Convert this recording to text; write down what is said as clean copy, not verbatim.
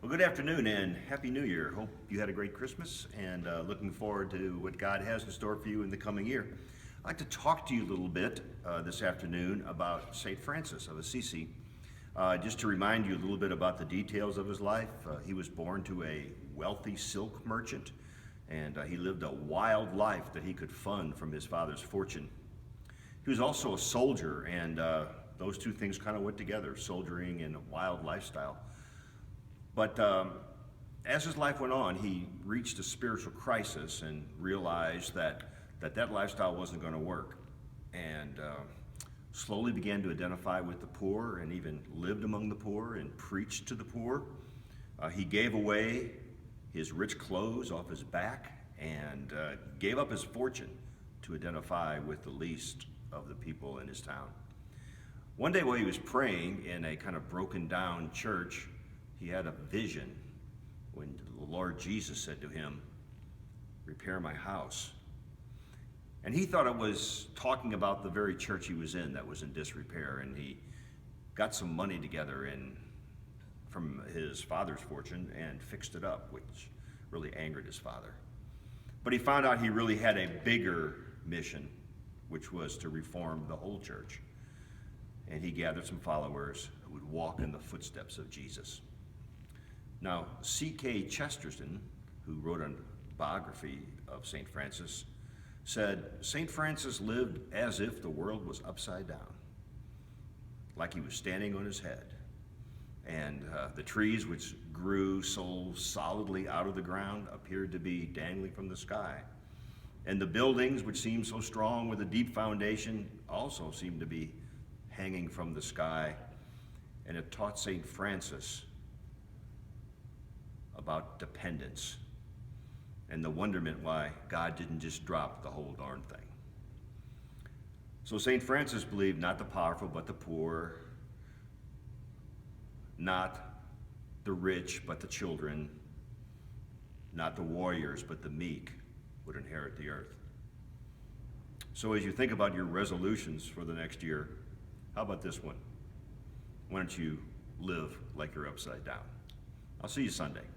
Well, good afternoon and Happy New Year. Hope you had a great Christmas and looking forward to what God has in store for you in the coming year. I'd like to talk to you a little bit this afternoon about St. Francis of Assisi. Just to remind you a little bit about the details of his life, he was born to a wealthy silk merchant and he lived a wild life that he could fund from his father's fortune. He was also a soldier, and those two things kind of went together, soldiering and a wild lifestyle. But as his life went on, he reached a spiritual crisis and realized that lifestyle wasn't going to work, and slowly began to identify with the poor and even lived among the poor and preached to the poor. He gave away his rich clothes off his back and gave up his fortune to identify with the least of the people in his town. One day while he was praying in a kind of broken down church, he had a vision when the Lord Jesus said to him, "Repair my house." And he thought it was talking about the very church he was in that was in disrepair, and he got some money together from his father's fortune and fixed it up, which really angered his father. But he found out he really had a bigger mission, which was to reform the whole church. And he gathered some followers who would walk in the footsteps of Jesus. Now, C.K. Chesterton, who wrote a biography of St. Francis, said, "St. Francis lived as if the world was upside down, like he was standing on his head. And the trees which grew so solidly out of the ground appeared to be dangling from the sky. And the buildings which seemed so strong with a deep foundation also seemed to be hanging from the sky." And it taught St. Francis about dependence and the wonderment why God didn't just drop the whole darn thing. So St. Francis believed not the powerful but the poor, not the rich but the children, not the warriors but the meek would inherit the earth. So as you think about your resolutions for the next year, how about this one? Why don't you live like you're upside down? I'll see you Sunday.